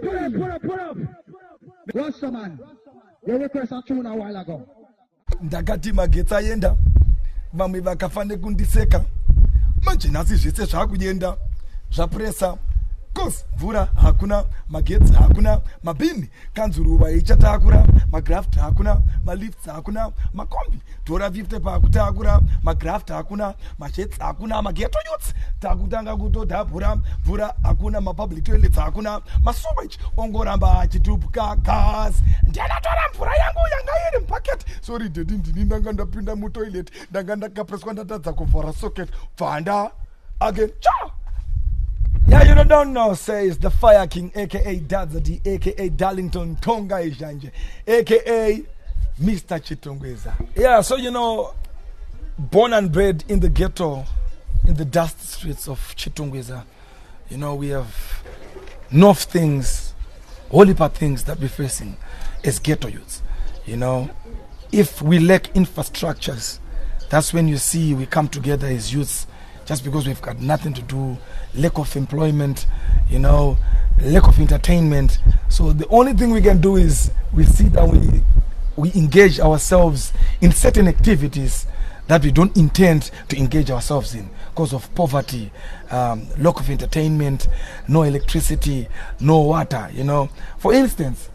Put up. Rasta man, you request a tune a while ago. Ndakati magetsi ayenda vamwe vakafane kundiseka manje nhasi zvese zvakuyenda zvapresa cause mvura hakuna, magetsi hakuna, mabhini kanzuruva ichatakura, magraft hakuna, malifts hakuna, makombi dhora 50 pakutakura, magraft hakuna, mashetsi hakuna, mageto youths takutanga kutodhabhura, mvura hakuna, mapublic toilets hakuna, masewage ongoramba achitupuka gas. Ndianatora mvura yangu yanga iri mupaketi. Sorry dedi ndini ndanga ndapinda mutoilet, ndanga ndakapreswa ndatadza kuvhara socket pfanda again. Ciao. Yeah, you don't know, says the Fire King, aka Dhadza D, aka Darlington Tonga Ijanje, aka Mr. Chitungweza. Yeah, so you know, born and bred in the ghetto, in the dust streets of Chitungweza, you know, we have enough things, whole heap of things that we're facing as ghetto youths. You know, if we lack infrastructures, that's when you see we come together as youths. Just because we've got nothing to do, lack of employment, you know, lack of entertainment. So the only thing we can do is we sit and we engage ourselves in certain activities that we don't intend to engage ourselves in because of poverty, lack of entertainment, no electricity, no water, you know. For instance,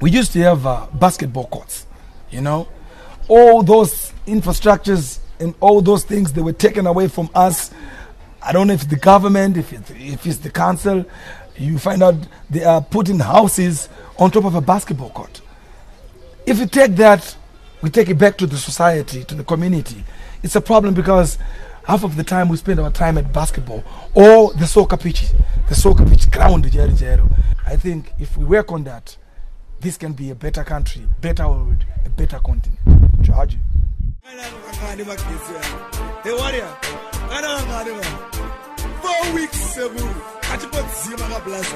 we used to have basketball courts, you know. All those infrastructures and all those things, they were taken away from us. I don't know if it's the government, if it's the council. You find out they are putting houses on top of a basketball court. If you take that, we take it back to the society, to the community. It's a problem because half of the time we spend our time at basketball or the soccer pitch ground. I think if we work on that, this can be a better country, better world, a better continent. Charge. Hey warrior, 4 weeks ago, I just put Zima blast.